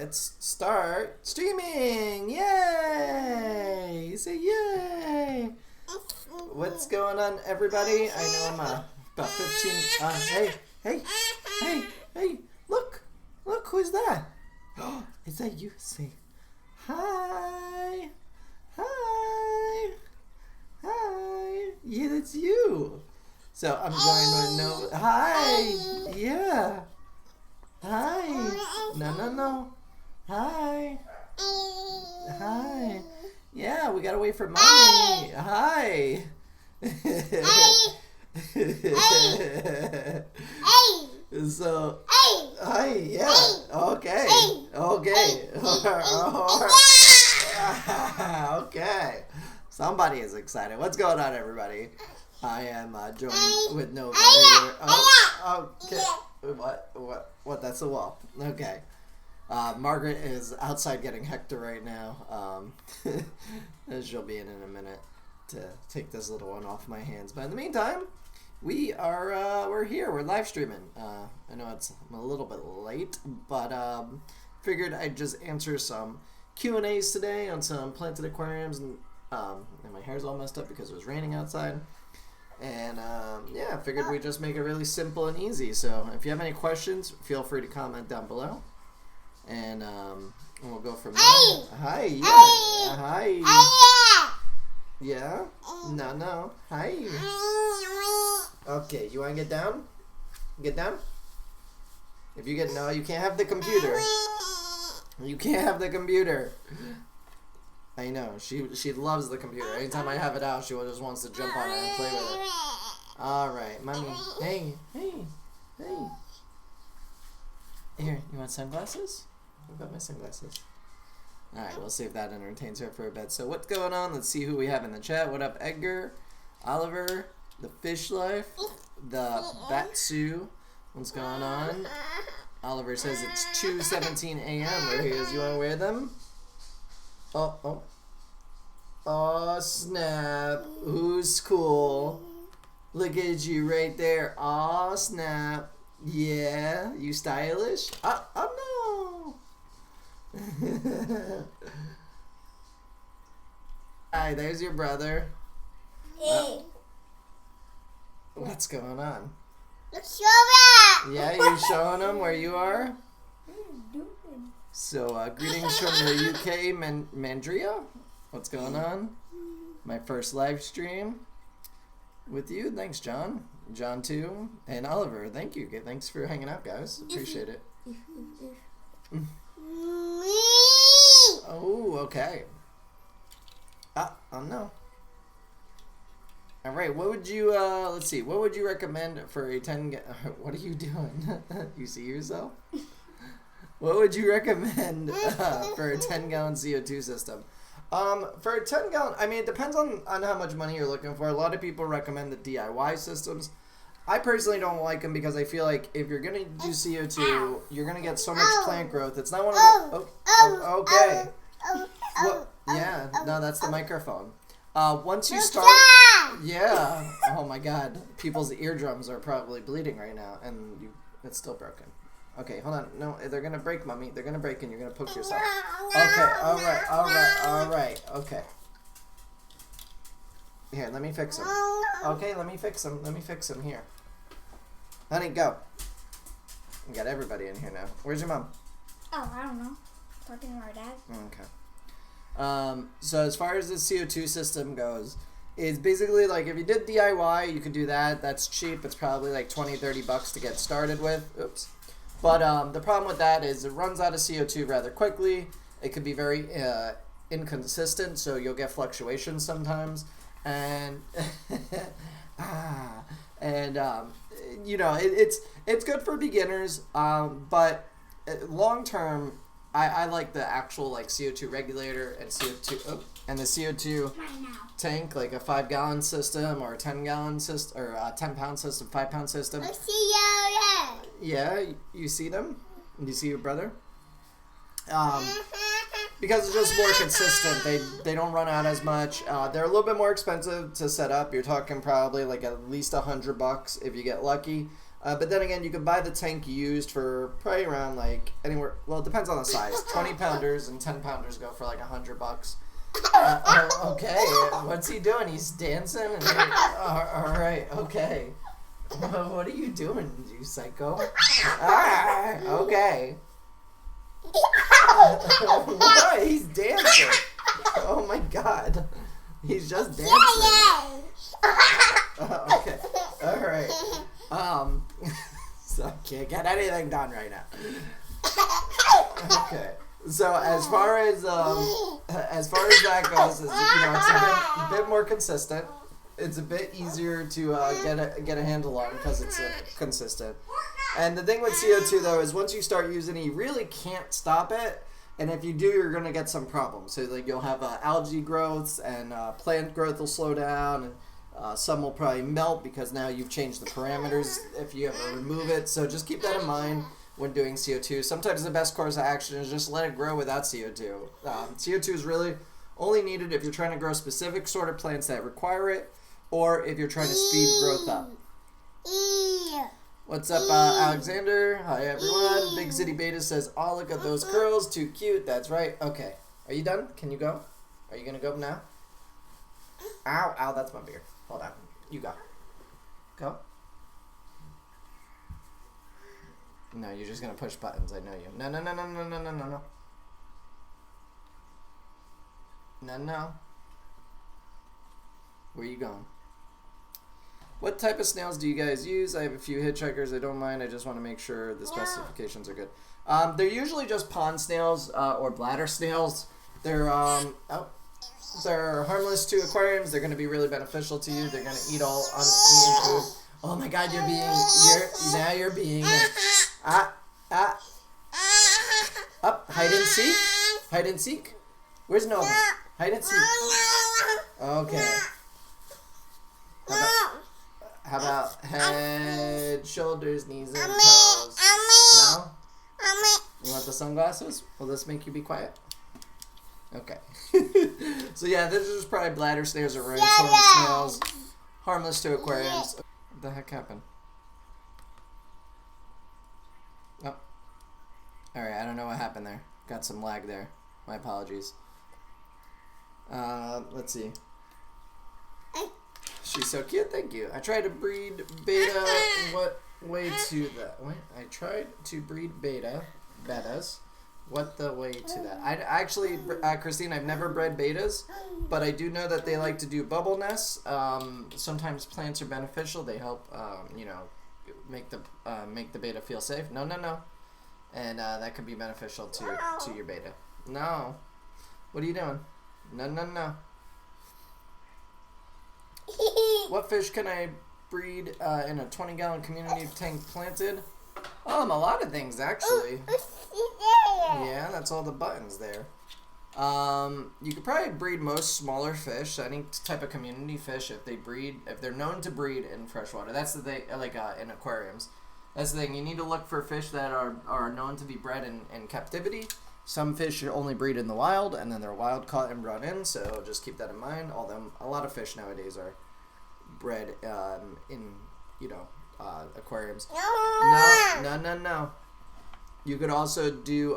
let's start streaming. Yay! Say yay! What's going on, everybody? I know I'm about 15. Hey! Look, who's that? Is that you? Say hi. Yeah, that's you. So I'm going to know. Hi. Yeah. Hi. No. Hi. Yeah, we gotta wait for mommy. Hi. So. Hi. Yeah. Okay. Okay. Somebody is excited. What's going on, everybody? I am joined with Nova here. Oh, okay. What? That's the wall. Okay. Margaret is outside getting Hector right now. She'll be in a minute to take this little one off my hands. But in the meantime, we're here. We're live streaming. I know I'm a little bit late, but figured I'd just answer some Q&As today on some planted aquariums, and my hair's all messed up because it was raining outside. And yeah, I figured we'd just make it really simple and easy. So if you have any questions, feel free to comment down below. And we'll go from there. Hi. Yeah. Hi. Yeah? No. Hi. Okay, you want to get down? Get down? If you get... No, you can't have the computer. You can't have the computer. I know. She loves the computer. Anytime I have it out, she just wants to jump on it and play with it. Alright, mommy. Hey. Here, you want sunglasses? I've got my sunglasses. Alright, we'll see if that entertains her for a bit. So what's going on? Let's see who we have in the chat. What up, Edgar? Oliver? The Fish Life? The Batsu? What's going on? Oliver says it's 2:17 a.m. where he is. You want to wear them? Oh, snap. Who's cool? Look at you right there. Oh, snap. Yeah, you stylish? Oh no. Hi, there's your brother. Hey. What's going on? Let's show that. Yeah, you're showing them where you are? So, greetings from the UK, Mandria. What's going on? My first live stream with you. Thanks, John. John, too. And Oliver, thank you. Thanks for hanging out, guys. Appreciate it. Oh, okay. Oh, no. All right, what would you, let's see. What would you recommend for a 10... What are you doing? You see yourself? What would you recommend for a 10-gallon CO2 system? For a 10-gallon, I mean, it depends on how much money you're looking for. A lot of people recommend the DIY systems. I personally don't like them because I feel like if you're going to do CO2, you're going to get so much plant growth. It's not one of the... okay. Yeah, no, that's the microphone. Once you start... Yeah. Oh, my God. People's eardrums are probably bleeding right now, and it's still broken. Okay, hold on. No, they're going to break, Mommy. They're going to break, and you're going to poke yourself. Okay, all right. Okay. Here, let me fix them. Okay, let me fix them. Here. Honey, go. We got everybody in here now. Where's your mom? Oh, I don't know. Talking to our dad. Okay. So as far as the CO2 system goes, it's basically like if you did DIY, you could do that. That's cheap. It's probably like $20-30 to get started with. Oops. But the problem with that is it runs out of CO2 rather quickly. It could be very inconsistent, so you'll get fluctuations sometimes. And you know, it's good for beginners, but long term, I like the actual like CO2 regulator and the CO2 tank, like a 5-gallon system or a 10-gallon system or a 10-pound system, 5-pound system. I see you. Yeah, you see them? You see your brother? Because it's just more consistent. They don't run out as much. They're a little bit more expensive to set up. You're talking probably like at least $100 if you get lucky. But then again, you can buy the tank used for probably around like anywhere. Well, it depends on the size. 20 pounders and 10 pounders go for like $100. Okay, what's he doing? He's dancing. All right, okay. What are you doing, you psycho? Okay. What? He's dancing. Oh my God. He's just dancing. Okay. All right. So I can't get anything done right now. Okay. So as far as that goes, it's a bit more consistent. It's a bit easier to get a handle on because it's consistent. And the thing with CO2 though is once you start using it, you really can't stop it. And if you do, you're gonna get some problems. So like you'll have algae growths and plant growth will slow down, and some will probably melt because now you've changed the parameters if you ever remove it. So just keep that in mind when doing CO2. Sometimes the best course of action is just let it grow without CO2. CO2 is really only needed if you're trying to grow specific sort of plants that require it, or if you're trying to speed growth up. What's up, Alexander? Hi, everyone. Big City Beta says, oh, look at those curls. Too cute. That's right. Okay. Are you done? Can you go? Are you going to go now? Ow. Ow, that's my beer. Hold on. You go. Go. No, you're just going to push buttons. I know you. No. No. Where are you going? What type of snails do you guys use? I have a few hitchhikers. I don't mind. I just want to make sure the specifications are good. They're usually just pond snails or bladder snails. They're harmless to aquariums. They're going to be really beneficial to you. They're going to eat all uneaten food. Oh my God, you're being up. Hide and seek. Where's Nova? Hide and seek. Okay. How about head, shoulders, knees, and toes? No? You want the sunglasses? Will this make you be quiet? Okay. So yeah, this is probably bladder snails or rainstorm snails. Harmless to aquariums. What the heck happened? Oh. Alright, I don't know what happened there. Got some lag there. My apologies. Let's see. She's so cute, thank you. I tried to breed beta. What way to that? What? I tried to breed betas. What the way to that? I actually, Christine, I've never bred betas, but I do know that they like to do bubble nests. Sometimes plants are beneficial. They help, make the beta feel safe. No. And that could be beneficial to your beta. No. What are you doing? No. What fish can I breed in a 20-gallon community tank planted? A lot of things, actually. Yeah, that's all the buttons there. You could probably breed most smaller fish, any type of community fish, if they're known to breed in freshwater. That's the thing, like in aquariums. That's the thing. You need to look for fish that are known to be bred in captivity. Some fish only breed in the wild, and then they're wild caught and brought in, so just keep that in mind. Although a lot of fish nowadays are bred in, aquariums. No. You could also do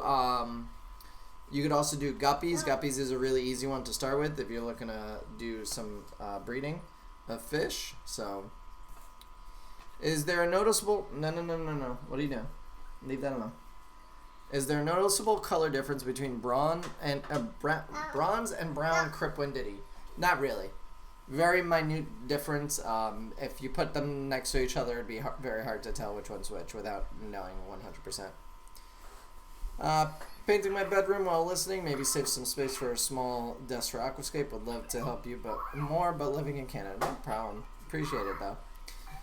guppies. Guppies is a really easy one to start with if you're looking to do some breeding of fish. So, is there a noticeable? No. What are you doing? Leave that alone. Is there a noticeable color difference between bronze and brown cryptwindiddy? Not really. Very minute difference. If you put them next to each other, it'd be very hard to tell which one's which without knowing 100%. Painting my bedroom while listening. Maybe save some space for a small desk for aquascape. Would love to help you, but living in Canada. No problem. Appreciate it, though.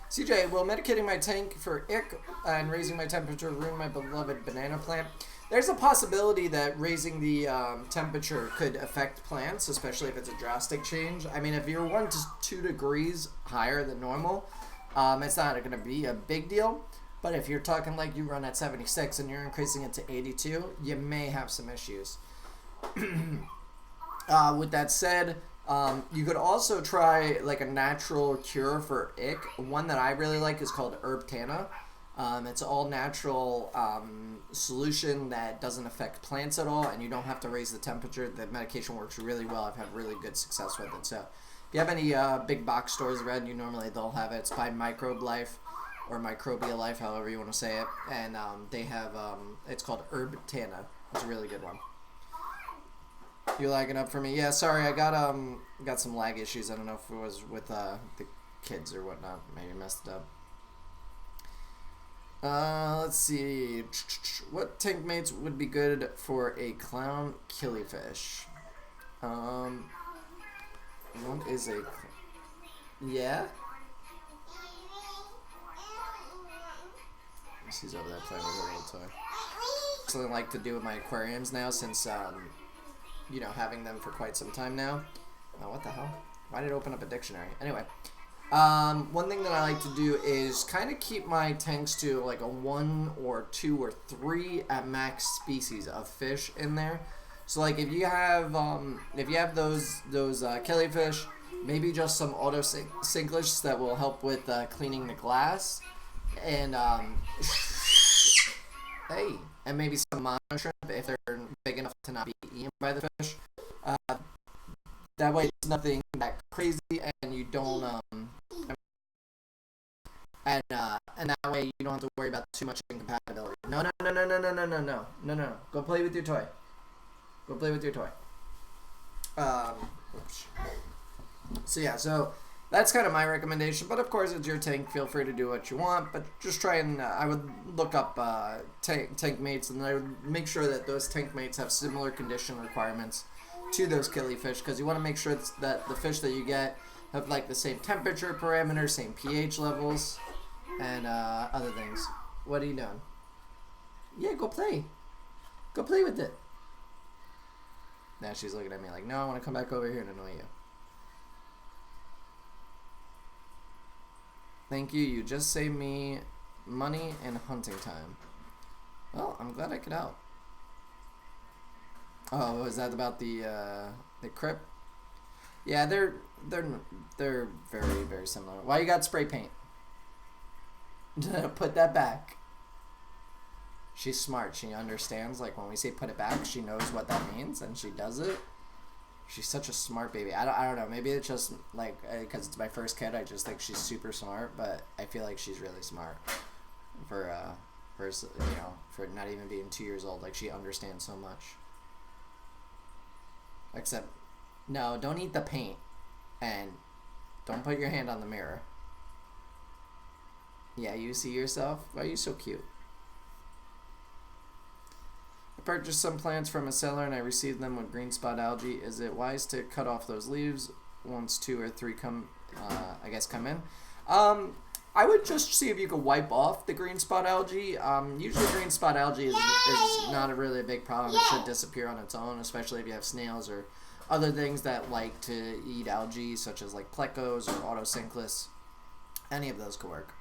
CJ, will medicating my tank for ick and raising my temperature ruin my beloved banana plant? There's a possibility that raising the temperature could affect plants, especially if it's a drastic change. I mean, if you're 1 to 2 degrees higher than normal, it's not going to be a big deal. But if you're talking like you run at 76 and you're increasing it to 82, you may have some issues. With that said, you could also try like a natural cure for ick. One that I really like is called herb tanna. It's all natural solution that doesn't affect plants at all, and you don't have to raise the temperature. The medication works really well. I've had really good success with it. So if you have any big box stores around you, normally they'll have it. It's by Microbe Life or Microbia Life, however you want to say it. And they have, it's called Herb Tana. It's a really good one. You lagging up for me? Yeah, sorry, I got some lag issues. I don't know if it was with the kids or whatnot. Maybe messed it up. Let's see. What tank mates would be good for a clown killifish? What is a... Yeah? He's over there playing with her little toy. Something I like to do with my aquariums now, since, you know, having them for quite some time now. Oh, what the hell? Why did it open up a dictionary? Anyway. One thing that I like to do is kind of keep my tanks to like a 1 or 2 or 3 at max species of fish in there. So like if you have those killifish, maybe just some auto sinklets that will help with cleaning the glass, and hey, and maybe some mono shrimp if they're big enough to not be eaten by the fish. That way it's nothing that crazy, and you don't and that way you don't have to worry about too much incompatibility. No. Go play with your toy. Go play with your toy. Oops. So yeah, so that's kind of my recommendation. But of course, it's your tank. Feel free to do what you want. But just try and I would look up tank mates, and I would make sure that those tank mates have similar condition requirements to those killifish, because you want to make sure that the fish that you get have like the same temperature parameters, same pH levels, and other things. What are you doing? Yeah, go play. Go play with it. Now she's looking at me like, no, I want to come back over here and annoy you. Thank you. You just saved me money and hunting time. Well, I'm glad I could help. Oh, is that about the crypt? Yeah, they're very, very similar. Why you got spray paint? Put that back. She's smart. She understands, like, when we say put it back, she knows what that means, and she does it. She's such a smart baby. I don't know. Maybe it's just, like, because it's my first kid, I just think she's super smart, but I feel like she's really smart for you know, for not even being 2 years old. Like, she understands so much. Except, no, don't eat the paint, and don't put your hand on the mirror. Yeah, you see yourself? Why are you so cute? I purchased some plants from a seller and I received them with green spot algae. Is it wise to cut off those leaves once 2 or 3 come in? I would just see if you could wipe off the green spot algae. Usually green spot algae is not really a big problem. It should disappear on its own, especially if you have snails or other things that like to eat algae, such as like plecos or autosynclus. Any of those could work.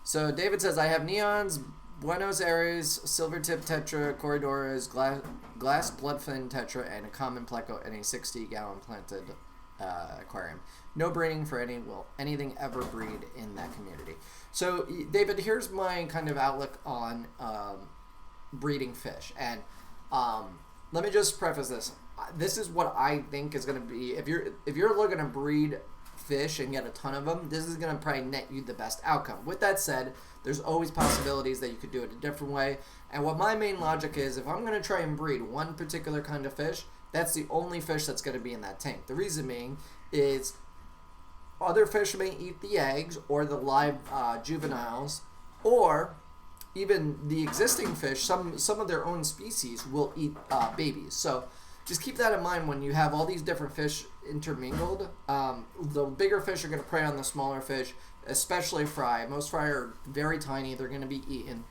So David says, I have neons, Buenos Aires, silver-tip tetra, corridors, glass bloodfin tetra, and a common pleco in a 60-gallon planted aquarium. No breeding for anything ever breed in that community. So David, here's my kind of outlook on breeding fish. And let me just preface this. This is what I think is going to be, if you're looking to breed fish and get a ton of them, this is going to probably net you the best outcome. With that said, there's always possibilities that you could do it a different way. And what my main logic is, if I'm going to try and breed one particular kind of fish, that's the only fish that's going to be in that tank. The reason being is other fish may eat the eggs or the live juveniles, or even the existing fish, some of their own species will eat babies. So just keep that in mind when you have all these different fish intermingled. The bigger fish are going to prey on the smaller fish, especially fry. Most fry are very tiny. They're going to be eaten.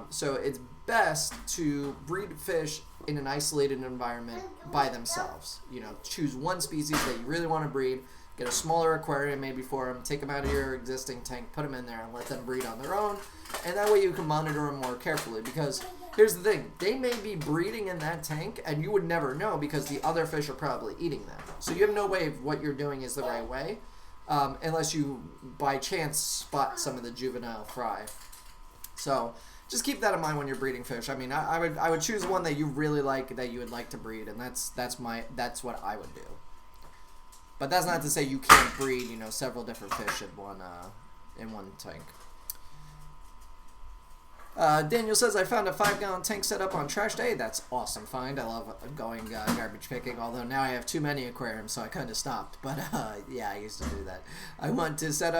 So it's best to breed fish in an isolated environment by themselves. You know, choose one species that you really want to breed. Get a smaller aquarium maybe for them. Take them out of your existing tank, put them in there, and let them breed on their own. And that way you can monitor them more carefully. Because Here's the thing. They may be breeding in that tank, and you would never know because the other fish are probably eating them. So you have no way of what you're doing is the right way, unless you, by chance, spot some of the juvenile fry. So just keep that in mind when you're breeding fish. I mean, I would choose one that you really like, that you would like to breed, and that's what I would do. But that's not to say you can't breed, you know, several different fish in one tank. Daniel says, I found a 5-gallon tank set up on trash day. That's awesome find. I love going garbage picking, although now I have too many aquariums, so I kind of stopped. But yeah, I used to do that. I want to set it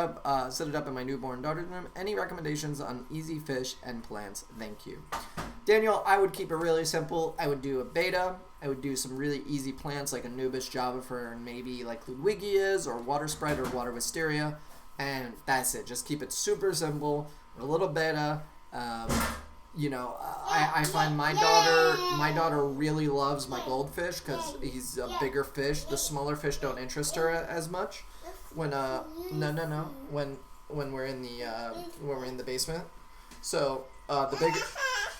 up in my newborn daughter's room. Any recommendations on easy fish and plants? Thank you. Daniel, I would keep it really simple. I would do a betta. I would do some really easy plants like Anubis, Java Fern, maybe like Ludwigias or water spread or water wisteria. And that's it. Just keep it super simple. A little betta. You know, I find my daughter really loves my goldfish because he's a bigger fish. The smaller fish don't interest her as much. When when we're in the basement. So a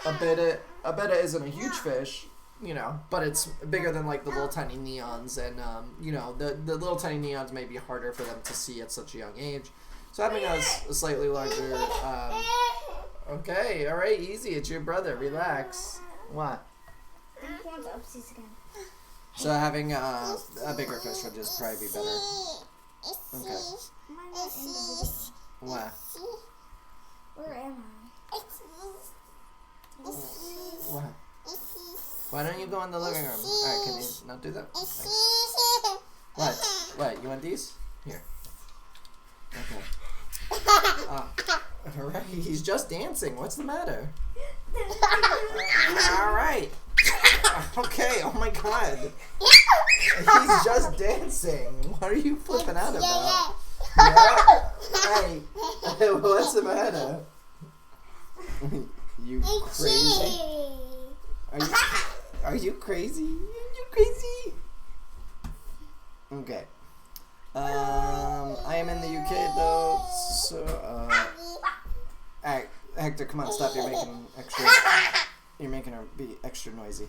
betta isn't a huge fish, you know, but it's bigger than like the little tiny neons, and you know, the little tiny neons may be harder for them to see at such a young age. So having a slightly larger. Okay, all right, easy. It's your brother. Relax. What? So having a bigger fish would just probably be better. Okay. What? Where am I? What? Why don't you go in the living room? All right, can you not do that? Thanks. What? What? You want these? Here. Okay. All right, he's just dancing. What's the matter? All right. Okay, oh my God. He's just dancing. What are you flipping out about? Yeah. Hey, what's the matter? You crazy? Are you crazy? Are you crazy? Okay. I am in the UK though, so alright, Hector, come on, stop! You're making her be extra noisy.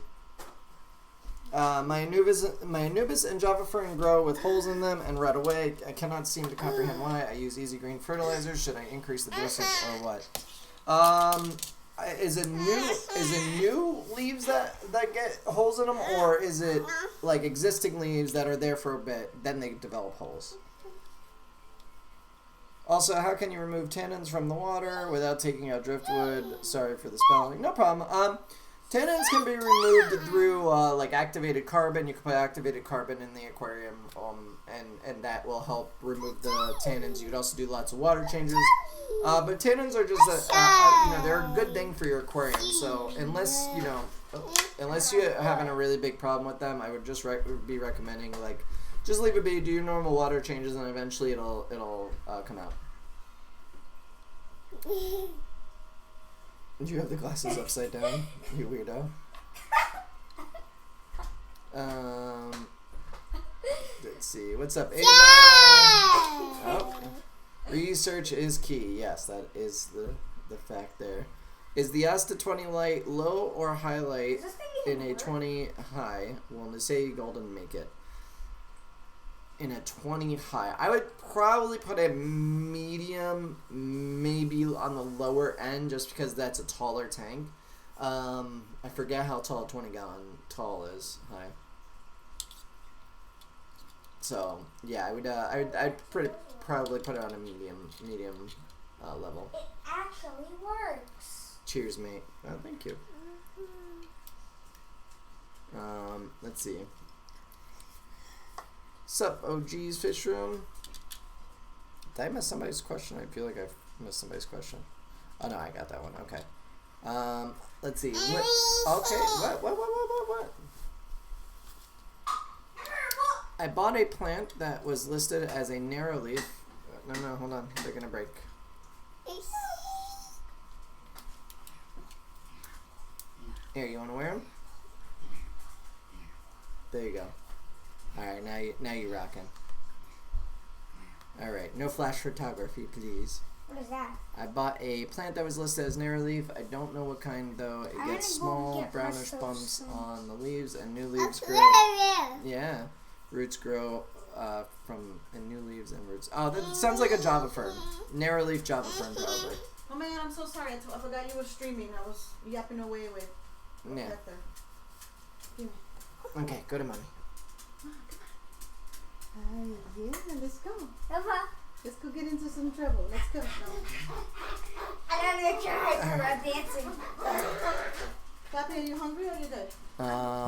My Anubis and Java Fern grow with holes in them and rot away. I cannot seem to comprehend why. I use easy green fertilizer. Should I increase the dosage or what? Is it new leaves that get holes in them, or is it like existing leaves that are there for a bit, then they develop holes? Also, how can you remove tannins from the water without taking out driftwood? Sorry for the spelling. No problem. Tannins can be removed through like activated carbon. You can put activated carbon in the aquarium, and that will help remove the tannins. You could also do lots of water changes. But tannins are just they're a good thing for your aquarium. So unless you're having a really big problem with them, I would just be recommending like just leave it be, do your normal water changes, and eventually it'll come out. Do you have the glasses upside down? You weirdo. Let's see. What's up, Ava? Oh. Research is key. Yes, that is the fact there. Is the Asta 20 light low or high light in a 20 high? Well, to say golden make it. In a 20 high. I would probably put a medium, maybe on the lower end, just because that's a taller tank. I forget how tall a 20-gallon tall is high. So yeah, I'd probably put it on a medium level. It actually works. Cheers, mate. Oh, thank you. Let's see. Sup, OG's Fish Room? Did I miss somebody's question? I feel like I've missed somebody's question. Oh no, I got that one. Okay. Let's see. What? I bought a plant that was listed as a narrow leaf. No, hold on. They're gonna break. Here, you wanna wear them? There you go. Alright, now you rockin'. Alright, no flash photography, please. What is that? I bought a plant that was listed as narrow leaf. I don't know what kind though. It I gets wanna go small get brownish myself bumps some. on the leaves, and new leaves grow. Aquarium. Yeah, roots grow from in new leaves and roots. Oh, that sounds like a Java fern. Narrow leaf Java fern, probably. Oh man, I'm so sorry. I forgot you were streaming. I was yapping away with. Yeah. There. Give me. Okay, go to mommy. Yeah, let's go. Papa, Let's go get into some trouble. Let's go. No. I'm gonna try for dancing. Papi, are you hungry or are you good?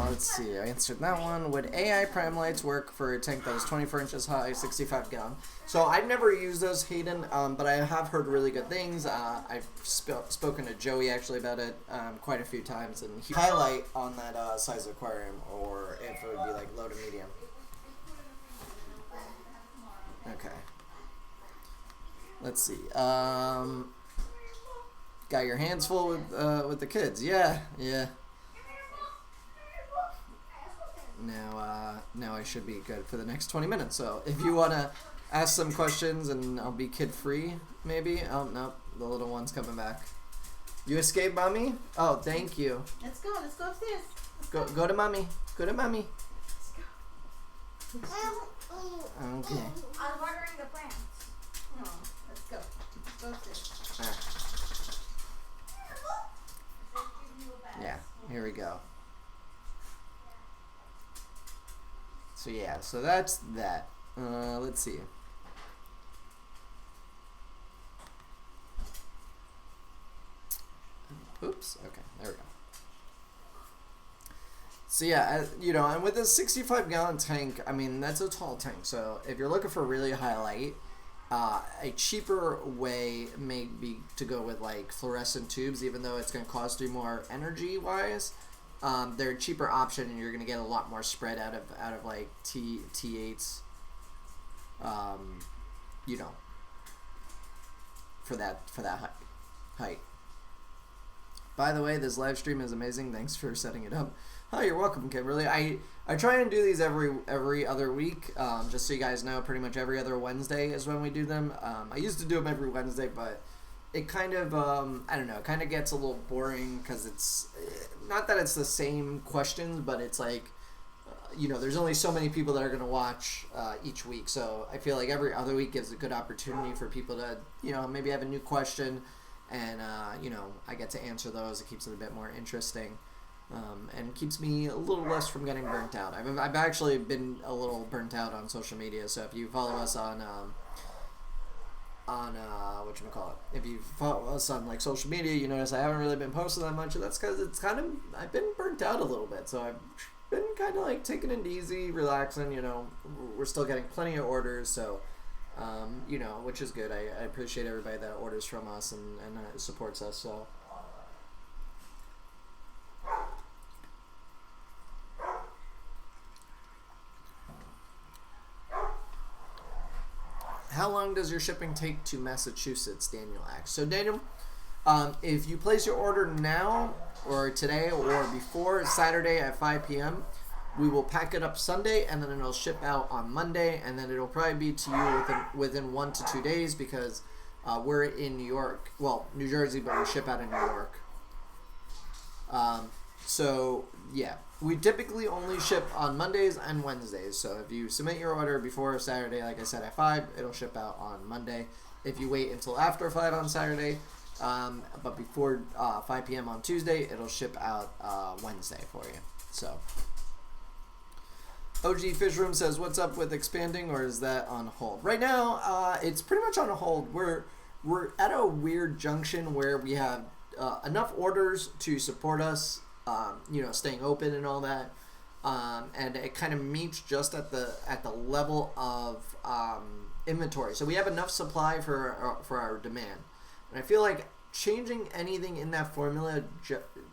Let's see. I answered that one. Would AI prime lights work for a tank that was 24 inches high, 65 gallon? So I've never used those, Hayden, but I have heard really good things. I've spoken to Joey actually about it quite a few times, and he highlight on that size aquarium, or if it would be like low to medium. Okay. Let's see. Got your hands full with the kids. Yeah. Now I should be good for the next 20 minutes. So if you want to ask some questions and I'll be kid free, maybe. Oh, no, the little one's coming back. You escaped, mommy? Oh, thank you. Let's go upstairs. Go to mommy. Go to mommy. Let's go. Okay. I was watering the plants. No, let's go. Let's go upstairs. Yeah, here we go. So yeah, so that's that. Let's see. Oops. Okay, there we go. So yeah, and with a 65 gallon tank, I mean, that's a tall tank. So if you're looking for really high light, a cheaper way may be to go with like fluorescent tubes, even though it's going to cost you more energy wise. They're a cheaper option, and you're going to get a lot more spread out of like T8s. For that height. By the way, this live stream is amazing. Thanks for setting it up. Oh, you're welcome, Kimberly. I try and do these every other week, just so you guys know. Pretty much every other Wednesday is when we do them. I used to do them every Wednesday, but it kind of I don't know. It kind of gets a little boring because it's not that it's the same questions, but it's like there's only so many people that are going to watch each week. So I feel like every other week gives a good opportunity for people to maybe have a new question, and I get to answer those. It keeps it a bit more interesting. And keeps me a little less from getting burnt out. I've actually been a little burnt out on social media. So if you follow us on whatchamacallit, if you follow us on like social media, you notice I haven't really been posting that much. And that's because I've been burnt out a little bit. So I've been kind of like taking it easy, relaxing. We're still getting plenty of orders. So which is good. I appreciate everybody that orders from us and supports us. So. How long does your shipping take to Massachusetts? Daniel asks. So Daniel, if you place your order now or today or before Saturday at 5 p.m., we will pack it up Sunday and then it'll ship out on Monday, and then it'll probably be to you within 1 to 2 days because we're in New York. Well, New Jersey, but we ship out in New York. So yeah, we typically only ship on Mondays and Wednesdays. So if you submit your order before Saturday, like I said, at 5, it'll ship out on Monday. If you wait until after 5 on Saturday, but before 5 p.m. on Tuesday, it'll ship out Wednesday for you. So OG Fish Room says, what's up with expanding, or is that on hold? Right now, it's pretty much on hold. We're at a weird junction where we have enough orders to support us, staying open and all that, and it kind of meets just at the level of inventory. So we have enough supply for our demand, and I feel like changing anything in that formula,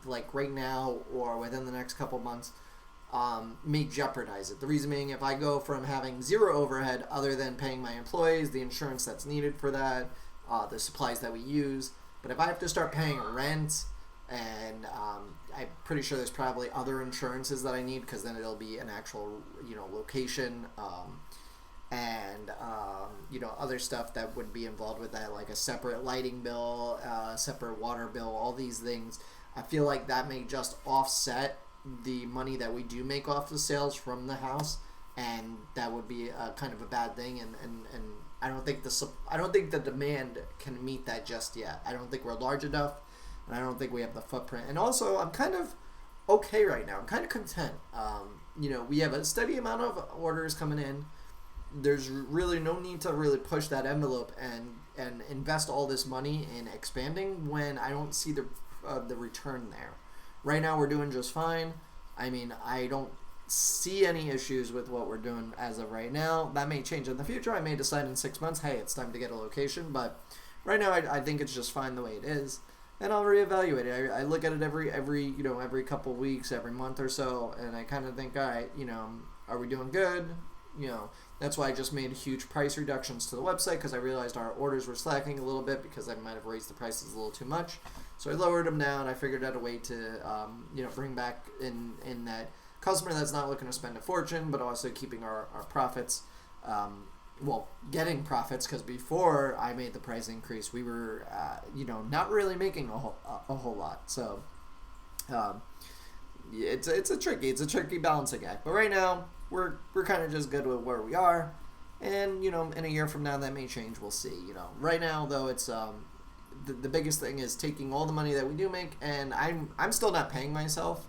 like right now or within the next couple months, may jeopardize it. The reason being, if I go from having zero overhead other than paying my employees, the insurance that's needed for that, the supplies that we use, but if I have to start paying rent, and I'm pretty sure there's probably other insurances that I need, because then it'll be an actual location, and other stuff that would be involved with that, like a separate lighting bill, separate water bill, all these things. I feel like that may just offset the money that we do make off the sales from the house, and that would be kind of a bad thing. And I don't think the demand can meet that just yet. I don't think we're large enough, and I don't think we have the footprint. And also, I'm kind of okay right now. I'm kind of content. We have a steady amount of orders coming in. There's really no need to really push that envelope and invest all this money in expanding when I don't see the return there. Right now, we're doing just fine. I mean, I don't see any issues with what we're doing as of right now. That may change in the future. I may decide in 6 months, hey, it's time to get a location. But right now, I think it's just fine the way it is, and I'll reevaluate it. I look at it every couple weeks, every month or so, and I kind of think, all right, are we doing good? That's why I just made huge price reductions to the website, because I realized our orders were slacking a little bit because I might have raised the prices a little too much. So I lowered them down. I figured out a way to bring back in that customer that's not looking to spend a fortune, but also keeping our profits, getting profits, because before I made the price increase, we were not really making a whole lot. So it's a tricky balancing act. But right now we're kind of just good with where we are, and in a year from now that may change. We'll see. Right now though, it's the biggest thing is taking all the money that we do make, and I'm still not paying myself.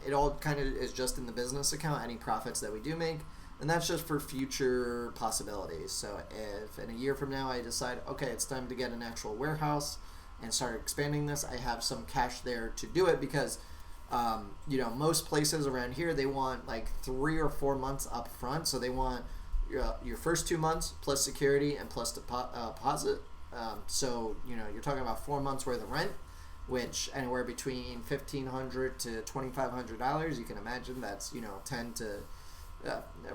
It all kind of is just in the business account, any profits that we do make, and that's just for future possibilities. So if in a year from now I decide, okay, it's time to get an actual warehouse and start expanding this, I have some cash there to do it, because most places around here, they want like 3 or 4 months up front. So they want your first 2 months plus security and plus deposit. So you're talking about 4 months worth of rent, which anywhere between $1,500 to $2,500. You can imagine that's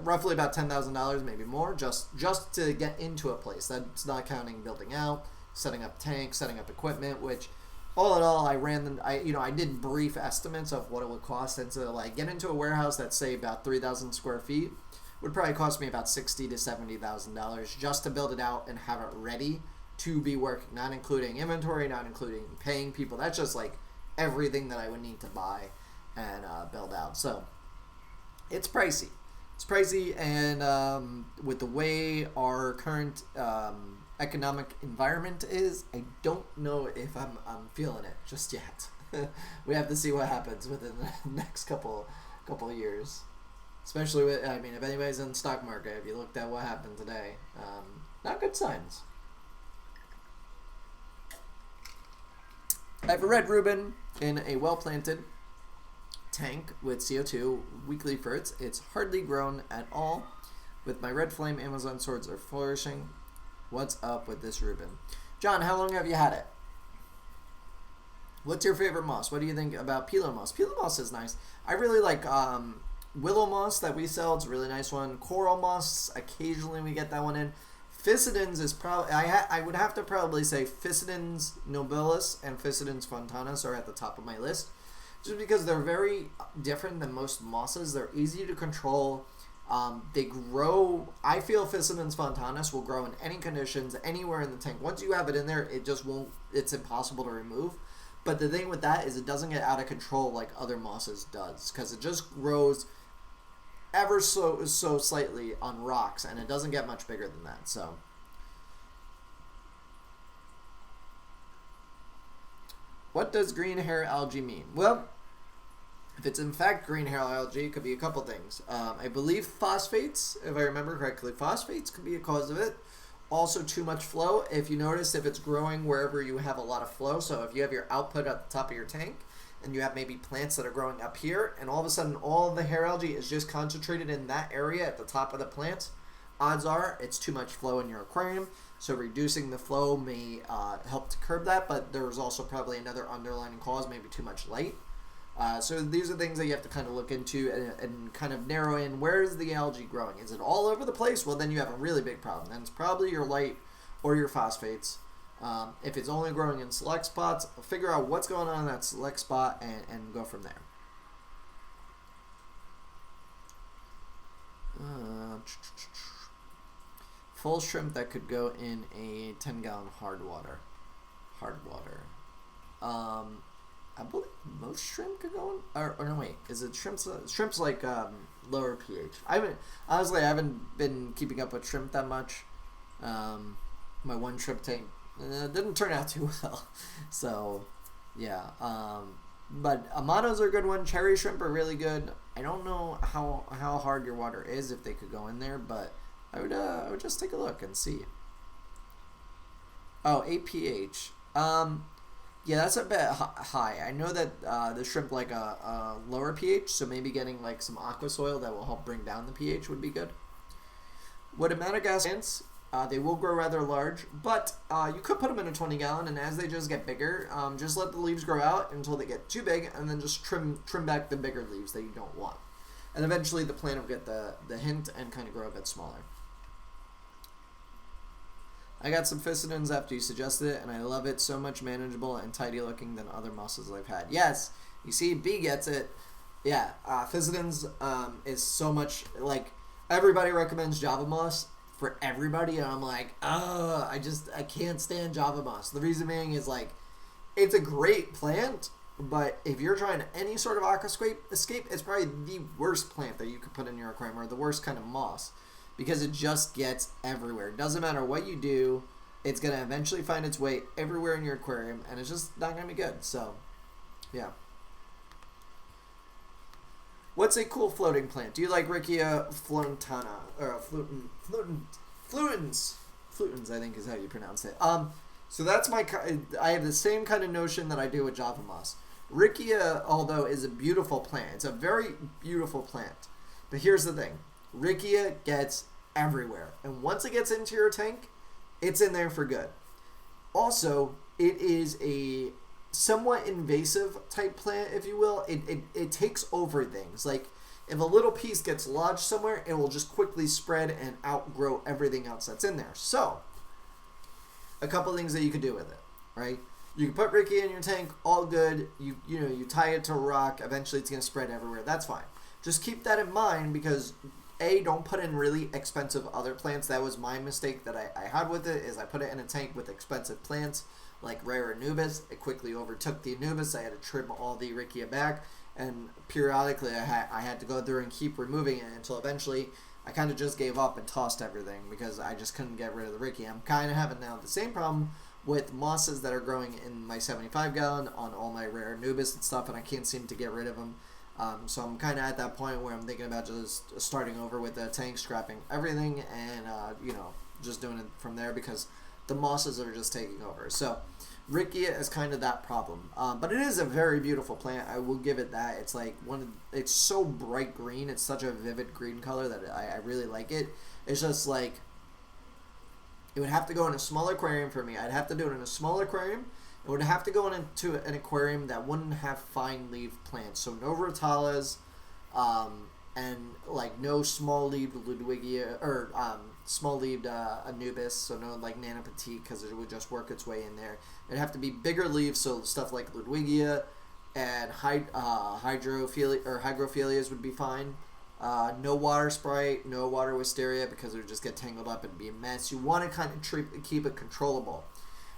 roughly about $10,000, maybe more, just to get into a place. That's not counting building out, setting up tanks, setting up equipment, which all in all, I did brief estimates of what it would cost, and to get into a warehouse that's say about 3,000 square feet would probably cost me about $60,000 to $70,000 just to build it out and have it ready to be working, not including inventory, not including paying people. That's just everything that I would need to buy and build out. So it's pricey. And with the way our current economic environment is, I don't know if I'm feeling it just yet. We have to see what happens within the next couple of years, especially if anybody's in the stock market, if you looked at what happened today, not good signs. I have a red Reuben in a well-planted tank with CO2 weekly fruits. It's hardly grown at all. With my red flame, Amazon swords are flourishing. What's up with this Reuben? John, how long have you had it? What's your favorite moss? What do you think about Pilo moss? Pilo moss is nice. I really like willow moss that we sell. It's a really nice one. Coral moss, occasionally we get that one in. Physidens is probably, I would have to probably say Physidens nobilis and Physidens fontanus are at the top of my list, just because they're very different than most mosses. They're easy to control. They grow. I feel Physidens fontanus will grow in any conditions, anywhere in the tank. Once you have it in there, it just won't. It's impossible to remove. But the thing with that is it doesn't get out of control like other mosses does, because it just grows ever so slightly on rocks, and it doesn't get much bigger than that. So what does green hair algae mean? Well, if it's in fact green hair algae, it could be a couple things. I believe phosphates, if I remember correctly, phosphates could be a cause of it. Also, too much flow. If you notice, if it's growing wherever you have a lot of flow, so if you have your output at the top of your tank, and you have maybe plants that are growing up here, and all of a sudden all of the hair algae is just concentrated in that area at the top of the plant, odds are it's too much flow in your aquarium. So reducing the flow may help to curb that, but there's also probably another underlying cause, maybe too much light. So these are things that you have to kind of look into and kind of narrow in, where is the algae growing? Is it all over the place? Well, then you have a really big problem. Then it's probably your light or your phosphates. If it's only growing in select spots, figure out what's going on in that select spot and go from there. Full shrimp that could go in a 10-gallon hard water. I believe most shrimp could go in. Or no, wait. Is it shrimps? Shrimp's like lower pH. I haven't been keeping up with shrimp that much. My one shrimp tank didn't turn out too well. So, yeah. But amados are a good one. Cherry shrimp are really good. I don't know how hard your water is if they could go in there, but I would just take a look and see. Oh, 8 pH. Yeah, that's a bit high. I know that the shrimp like a lower pH, so maybe getting like some aqua soil that will help bring down the pH would be good. With Madagascar plants, they will grow rather large, but you could put them in a 20-gallon, and as they just get bigger, just let the leaves grow out until they get too big, and then just trim back the bigger leaves that you don't want. And eventually the plant will get the hint and kind of grow a bit smaller. I got some Physidens after you suggested it, and I love it. So much manageable and tidy looking than other mosses I've had. Yes, you see, B gets it. Yeah, Physidens is so much, like, everybody recommends Java moss for everybody, and I'm like, I can't stand Java moss. The reason being is, like, it's a great plant, but if you're trying any sort of aquascape escape, it's probably the worst plant that you could put in your aquarium, or the worst kind of moss. Because it just gets everywhere. It doesn't matter what you do, it's going to eventually find its way everywhere in your aquarium, and it's just not going to be good. So, yeah. What's a cool floating plant? Do you like Riccia fluentana? Or flutens, I think is how you pronounce it. So that's I have the same kind of notion that I do with Java moss. Riccia, although, is a beautiful plant. It's a very beautiful plant. But here's the thing. Riccia gets everywhere, and once it gets into your tank, it's in there for good. Also, it is a somewhat invasive type plant, if you will. It takes over things. Like, if a little piece gets lodged somewhere, it will just quickly spread and outgrow everything else that's in there. So, a couple things that you could do with it, right? You can put Riccia in your tank, all good. You tie it to a rock. Eventually, it's going to spread everywhere. That's fine. Just keep that in mind, because don't put in really expensive other plants. That was my mistake that I had with it, is I put it in a tank with expensive plants like rare Anubis. It quickly overtook the Anubis. I had to trim all the Riccia back, and periodically I had to go through and keep removing it until eventually I kind of just gave up and tossed everything because I just couldn't get rid of the Riccia. I'm kind of having now the same problem with mosses that are growing in my 75-gallon on all my rare Anubis and stuff, and I can't seem to get rid of them. So I'm kind of at that point where I'm thinking about just starting over with the tank, scrapping everything, and just doing it from there because the mosses are just taking over. So Riccia is kind of that problem, but it is a very beautiful plant. I will give it that. It's like it's so bright green. It's such a vivid green color that I really like it. It's just like it would have to go in a smaller aquarium for me. I'd have to do it in a smaller aquarium. It would have to go into an aquarium that wouldn't have fine leaf plants, so no rotalas, and like no small leaved Ludwigia or small leaved Anubis, so no like Nana Petite, because it would just work its way in there. It'd have to be bigger leaves, so stuff like Ludwigia and hygrophilias would be fine. No water sprite, no water wisteria, because it would just get tangled up and be a mess. You want to kind of keep it controllable.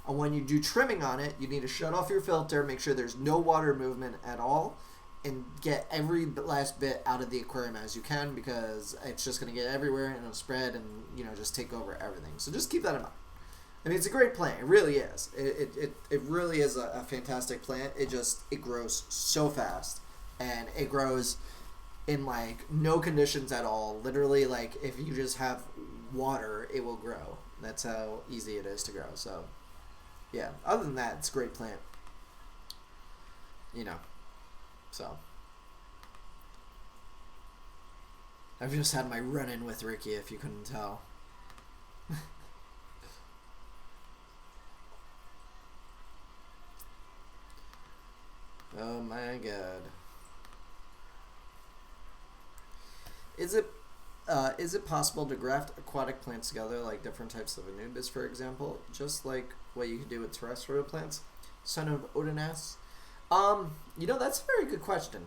And when you do trimming on it, you need to shut off your filter, make sure there's no water movement at all, and get every last bit out of the aquarium as you can, because it's just going to get everywhere and it'll spread and just take over everything. So just keep that in mind. I mean, it's a great plant. It really is. It really is a fantastic plant. It grows so fast, and it grows in like no conditions at all. Literally, like if you just have water, it will grow. That's how easy it is to grow. So. Yeah, other than that, it's a great plant. So. I've just had my run-in with Riccia, if you couldn't tell. Oh my god. Is it possible to graft aquatic plants together, like different types of Anubis, for example, just like what you can do with terrestrial plants? Son of Odin asks. That's a very good question.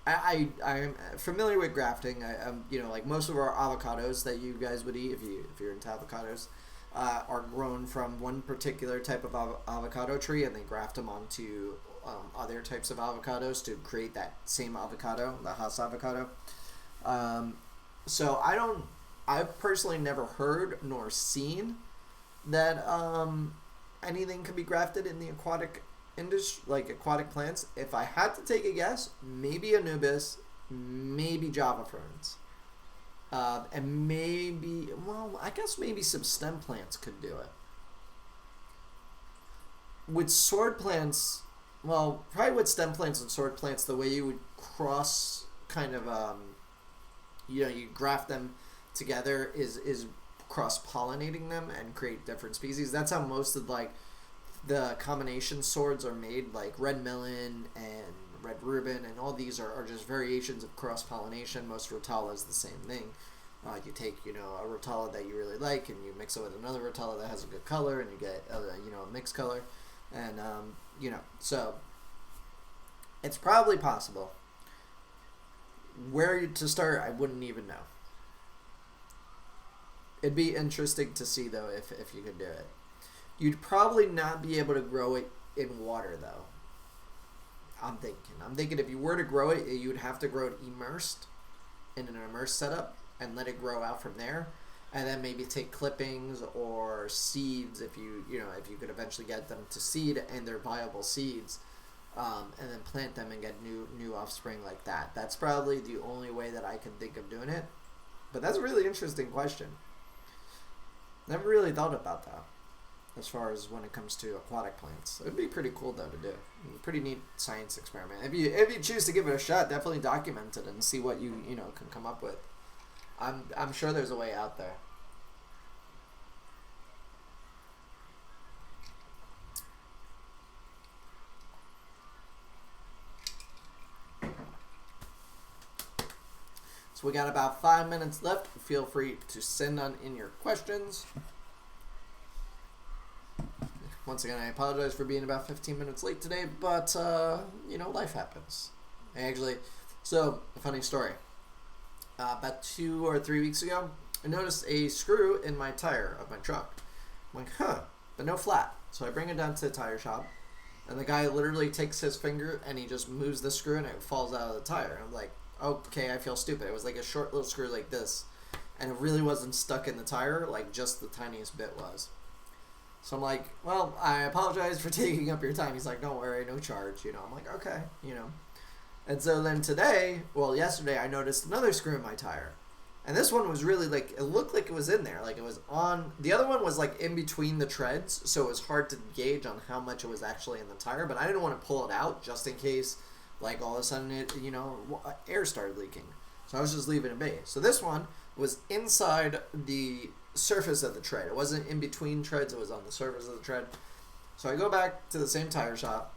I'm familiar with grafting. I'm like most of our avocados that you guys would eat if you're into avocados are grown from one particular type of avocado tree, and they graft them onto other types of avocados to create that same avocado, the Hass avocado. So I've personally never heard nor seen that anything can be grafted in the aquatic industry, like aquatic plants. If I had to take a guess, maybe Anubis, maybe Java ferns, and maybe, well, I guess maybe some stem plants could do it. With sword plants, well, probably with stem plants and sword plants, the way you would cross kind of, you graft them together is cross-pollinating them and create different species. That's how most of like the combination swords are made, like red melon and red Reuben, and all these are just variations of cross-pollination. Most rotala is the same thing. You take a rotala that you really like and you mix it with another rotala that has a good color, and you get a mixed color, and so it's probably possible. Where to start, I wouldn't even know. It'd be interesting to see though if you could do it. You'd probably not be able to grow it in water though. I'm thinking if you were to grow it, you'd have to grow it immersed in an immersed setup and let it grow out from there, and then maybe take clippings or seeds if you could eventually get them to seed and they're viable seeds, and then plant them and get new offspring like that. That's probably the only way that I can think of doing it. But that's a really interesting question. Never really thought about that as far as when it comes to aquatic plants. It would be pretty cool though to do. Pretty neat science experiment. If you choose to give it a shot, definitely document it and see what you can come up with. I'm sure there's a way out there. So we got about 5 minutes left. Feel free to send in your questions. Once again, I apologize for being about 15 minutes late today, but life happens. So a funny story. About 2 or 3 weeks ago, I noticed a screw in my tire of my truck. I'm like, but no flat. So I bring it down to the tire shop, and the guy literally takes his finger and he just moves the screw and it falls out of the tire. And I'm like, okay, I feel stupid. It was like a short little screw like this, and it really wasn't stuck in the tire, like just the tiniest bit was. So I'm like, well, I apologize for taking up your time. He's like, don't worry, no charge, I'm like, okay, And so then yesterday I noticed another screw in my tire. And this one was really like, it looked like it was in there. Like it was on, the other one was like in between the treads, so it was hard to gauge on how much it was actually in the tire, but I didn't want to pull it out just in case, like all of a sudden it, air started leaking. So I was just leaving it be. So this one was inside the surface of the tread. It wasn't in between treads, it was on the surface of the tread. So I go back to the same tire shop,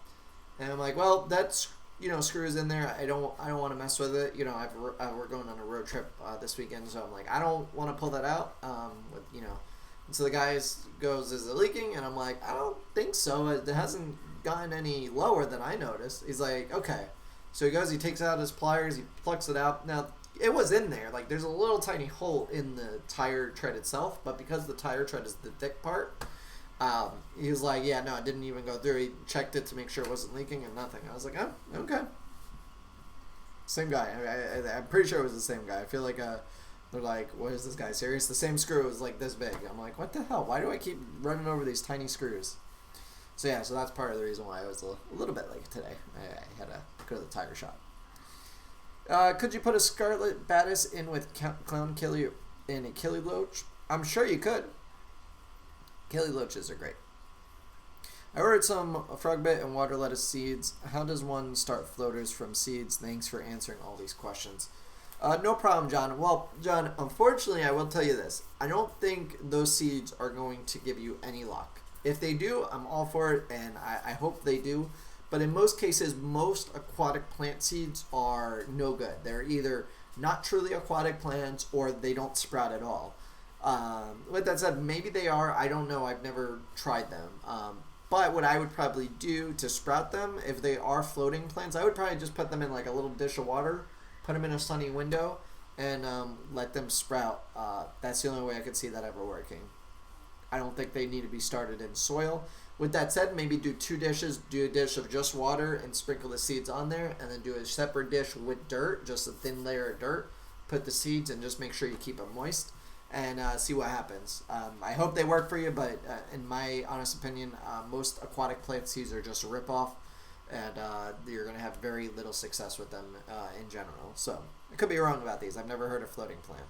and I'm like, well, that's screws in there. I don't want to mess with it. We're going on a road trip this weekend, so I'm like, I don't want to pull that out. And so the guy goes, is it leaking? And I'm like, I don't think so. It hasn't gotten any lower than I noticed. He's like, okay. So he goes, he takes out his pliers, he plucks it out. Now, it was in there. Like, there's a little tiny hole in the tire tread itself, but because the tire tread is the thick part, he was like, yeah, no, it didn't even go through. He checked it to make sure it wasn't leaking and nothing. I was like, oh, okay. Same guy. I'm pretty sure it was the same guy. I feel like they're like, what is this guy serious? The same screw was like this big. I'm like, what the hell? Why do I keep running over these tiny screws? So yeah, so that's part of the reason why I was a little bit late today. I had to go to the tire shop. Could you put a scarlet batis in with clown killie and a killie loach? I'm sure you could. Killie loaches are great. I ordered some frogbit and water lettuce seeds. How does one start floaters from seeds? Thanks for answering all these questions. No problem, John. Well, John, unfortunately, I will tell you this. I don't think those seeds are going to give you any luck. If they do, I'm all for it, and I hope they do. But in most cases, most aquatic plant seeds are no good. They're either not truly aquatic plants or they don't sprout at all. With that said, maybe they are. I don't know. I've never tried them. But what I would probably do to sprout them, if they are floating plants, I would probably just put them in like a little dish of water, put them in a sunny window, and let them sprout. That's the only way I could see that ever working. I don't think they need to be started in soil. With that said, maybe do 2 dishes. Do a dish of just water and sprinkle the seeds on there, and then do a separate dish with dirt, just a thin layer of dirt. Put the seeds and just make sure you keep them moist, and see what happens. I hope they work for you, but in my honest opinion, most aquatic plant seeds are just a ripoff, and you're going to have very little success with them in general. So I could be wrong about these. I've never heard of floating plant.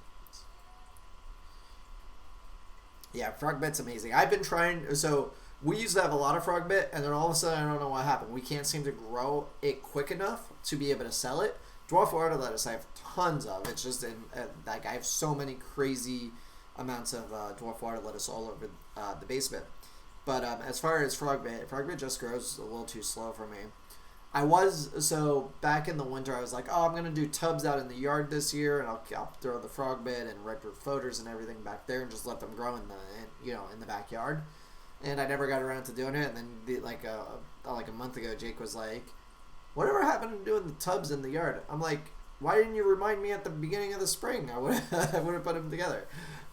Yeah, frog bit's amazing. I've been trying, so we used to have a lot of frog bit, and then all of a sudden, I don't know what happened. We can't seem to grow it quick enough to be able to sell it. Dwarf water lettuce, I have tons of. It's just, like, I have so many crazy amounts of dwarf water lettuce all over the basement. But as far as frog bit just grows a little too slow for me. So back in the winter, I was like, oh, I'm going to do tubs out in the yard this year, and I'll throw the frog bit and redwood floaters and everything back there and just let them grow in the backyard. And I never got around to doing it. And then like a month ago, Jake was like, whatever happened to doing the tubs in the yard? I'm like, why didn't you remind me at the beginning of the spring? I would have put them together.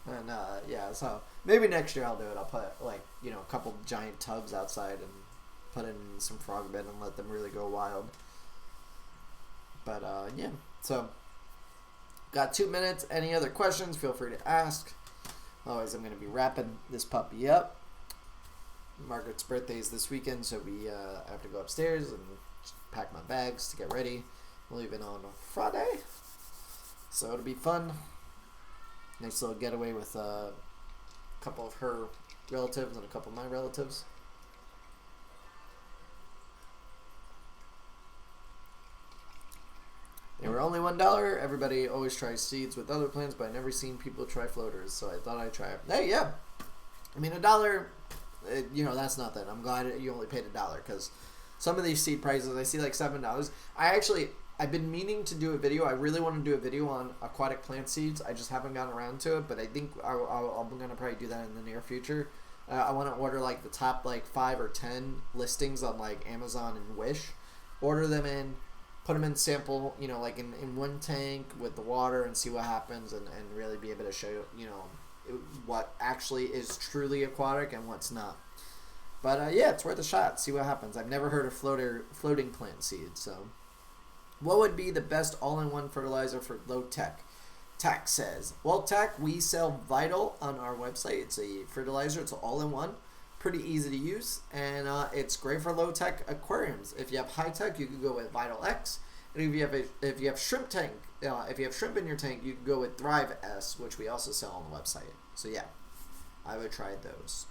And yeah, so maybe next year I'll do it. I'll put like, a couple giant tubs outside and put in some frog bed and let them really go wild. But yeah, so got 2 minutes. Any other questions, feel free to ask. Otherwise, I'm going to be wrapping this puppy up. Margaret's birthday is this weekend, so I have to go upstairs and pack my bags to get ready. We're leaving on Friday, so it'll be fun. Nice little getaway with a couple of her relatives and a couple of my relatives. They were only $1. Everybody always tries seeds with other plants, but I've never seen people try floaters, so I thought I'd try it. Hey, yeah. I mean, $1, that's nothing. I'm glad you only paid $1, because some of these seed prices, I see like $7. I've been meaning to do a video. I really want to do a video on aquatic plant seeds. I just haven't gotten around to it, but I think I'm going to probably do that in the near future. I want to order like the top like 5 or 10 listings on like Amazon and Wish. Order them in. Put them in sample, like in one tank with the water and see what happens and really be able to show, what actually is truly aquatic and what's not. But yeah, it's worth a shot. See what happens. I've never heard of floating plant seeds. So what would be the best all-in-one fertilizer for low tech? Tac says, well, Tac, we sell Vital on our website. It's a fertilizer. It's all-in-one. Pretty easy to use, and it's great for low tech aquariums. If you have high tech, you can go with Vital X, and if you have shrimp tank, if you have shrimp in your tank, you can go with Thrive S, which we also sell on the website. So yeah, I would try those.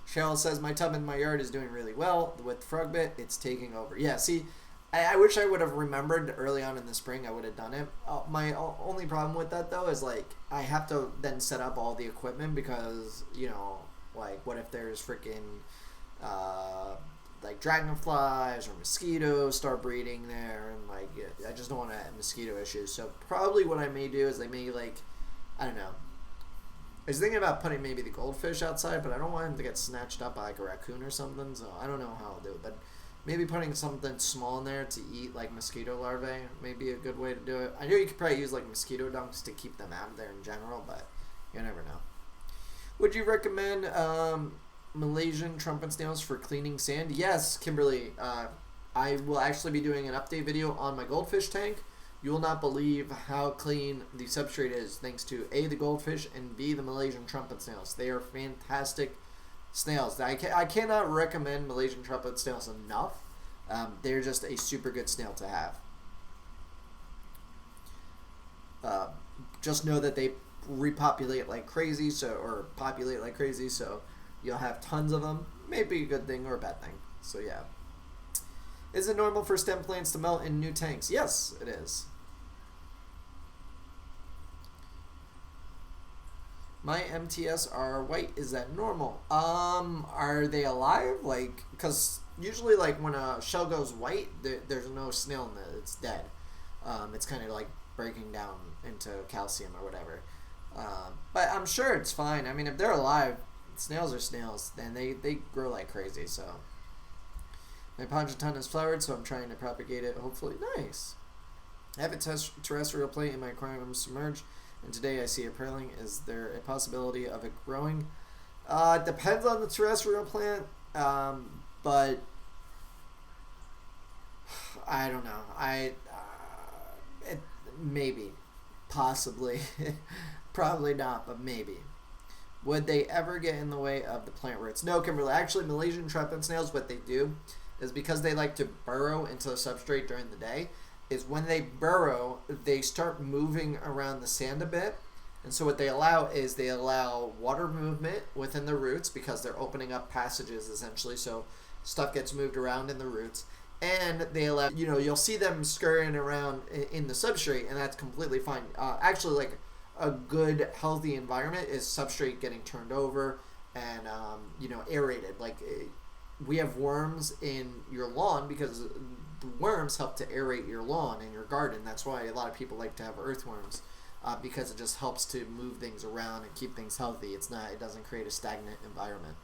Cheryl says my tub in my yard is doing really well with frog bit. It's taking over. Yeah, see, I wish I would have remembered early on in the spring. I would have done it. My only problem with that though is like I have to then set up all the equipment because like, what if there's freaking, like, dragonflies or mosquitoes start breeding there, and, like, I just don't want to have mosquito issues. So, probably what I may do is I may, like, I don't know. I was thinking about putting maybe the goldfish outside, but I don't want him to get snatched up by, like, a raccoon or something, so I don't know how I'll do it. But maybe putting something small in there to eat, like, mosquito larvae may be a good way to do it. I know you could probably use, like, mosquito dunks to keep them out of there in general, but you never know. Would you recommend Malaysian trumpet snails for cleaning sand? Yes, Kimberly. I will actually be doing an update video on my goldfish tank. You will not believe how clean the substrate is thanks to A, the goldfish, and B, the Malaysian trumpet snails. They are fantastic snails. I cannot recommend Malaysian trumpet snails enough. They're just a super good snail to have. Just know that they repopulate like crazy, or populate like crazy, so you'll have tons of them. Maybe a good thing or a bad thing. So yeah. Is it normal for stem plants to melt in new tanks? Yes, it is. My MTS are white. Is that normal? Are they alive? Like, because usually like when a shell goes white, there's no snail in it. It's dead. It's kind of like breaking down into calcium or whatever. But I'm sure it's fine. I mean, if they're alive, snails are snails, then they grow like crazy, so My pontchaton is flowered, so I'm trying to propagate it. Hopefully, nice. I have a terrestrial plant in my aquarium submerged, and today I see it pearling. Is there a possibility of it growing? It depends on the terrestrial plant, but I don't know. Maybe, possibly, probably not, but maybe. Would they ever get in the way of the plant roots? No, Kimberly. Actually, Malaysian trappan snails, what they do is because they like to burrow into the substrate during the day, is when they burrow, they start moving around the sand a bit. And so what they allow is they allow water movement within the roots because they're opening up passages essentially. So stuff gets moved around in the roots. And they allow, you'll see them scurrying around in the substrate, and that's completely fine. Actually, like a good, healthy environment is substrate getting turned over and, aerated. Like we have worms in your lawn because the worms help to aerate your lawn and your garden. That's why a lot of people like to have earthworms because it just helps to move things around and keep things healthy. It doesn't create a stagnant environment.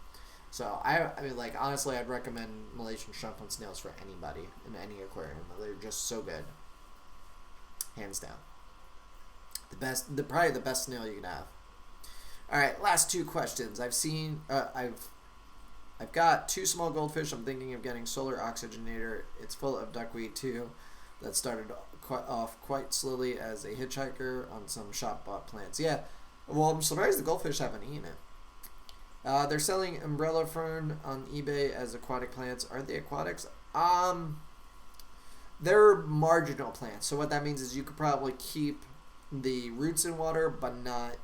So I mean, like honestly, I'd recommend Malaysian trappan snails for anybody in any aquarium. They're just so good, hands down. Probably the best snail you can have. All right, last two questions. I've got 2 small goldfish. I'm thinking of getting solar oxygenator. It's full of duckweed too. That started off quite slowly as a hitchhiker on some shop bought plants. Yeah, well, I'm surprised the goldfish haven't eaten it. They're selling umbrella fern on eBay as aquatic plants. Are they aquatics? They're marginal plants. So what that means is you could probably keep the roots in water, but not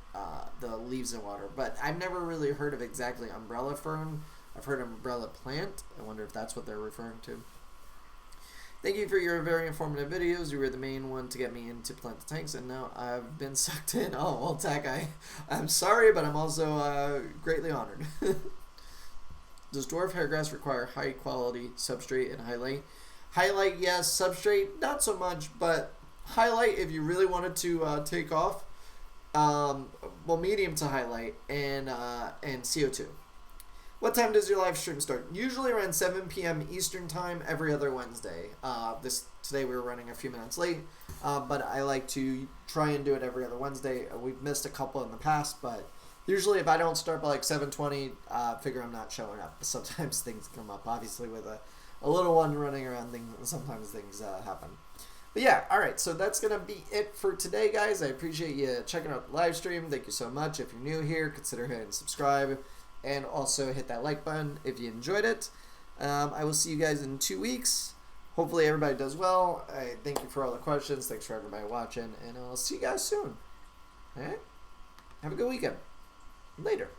the leaves in water. But I've never really heard of exactly umbrella fern. I've heard umbrella plant. I wonder if that's what they're referring to. Thank you for your very informative videos. You were the main one to get me into plant tanks, and now I've been sucked in. Oh, well, Tack, I'm sorry, but I'm also greatly honored. Does dwarf hairgrass require high-quality substrate and highlight? Highlight, yes. Substrate, not so much, but highlight if you really wanted to take off. Medium to highlight and CO2. What time does your live stream start? Usually around 7 p.m. Eastern time every other Wednesday. Today we were running a few minutes late, but I like to try and do it every other Wednesday. We've missed a couple in the past, but usually if I don't start by like 7:20, figure I'm not showing up. Sometimes things come up. Obviously with a little one running around, sometimes things happen. But yeah, all right, so that's going to be it for today, guys. I appreciate you checking out the live stream. Thank you so much. If you're new here, consider hitting subscribe. And also hit that like button if you enjoyed it. I will see you guys in 2 weeks. Hopefully everybody does well. I thank you for all the questions. Thanks for everybody watching. And I'll see you guys soon. All right? Have a good weekend. Later.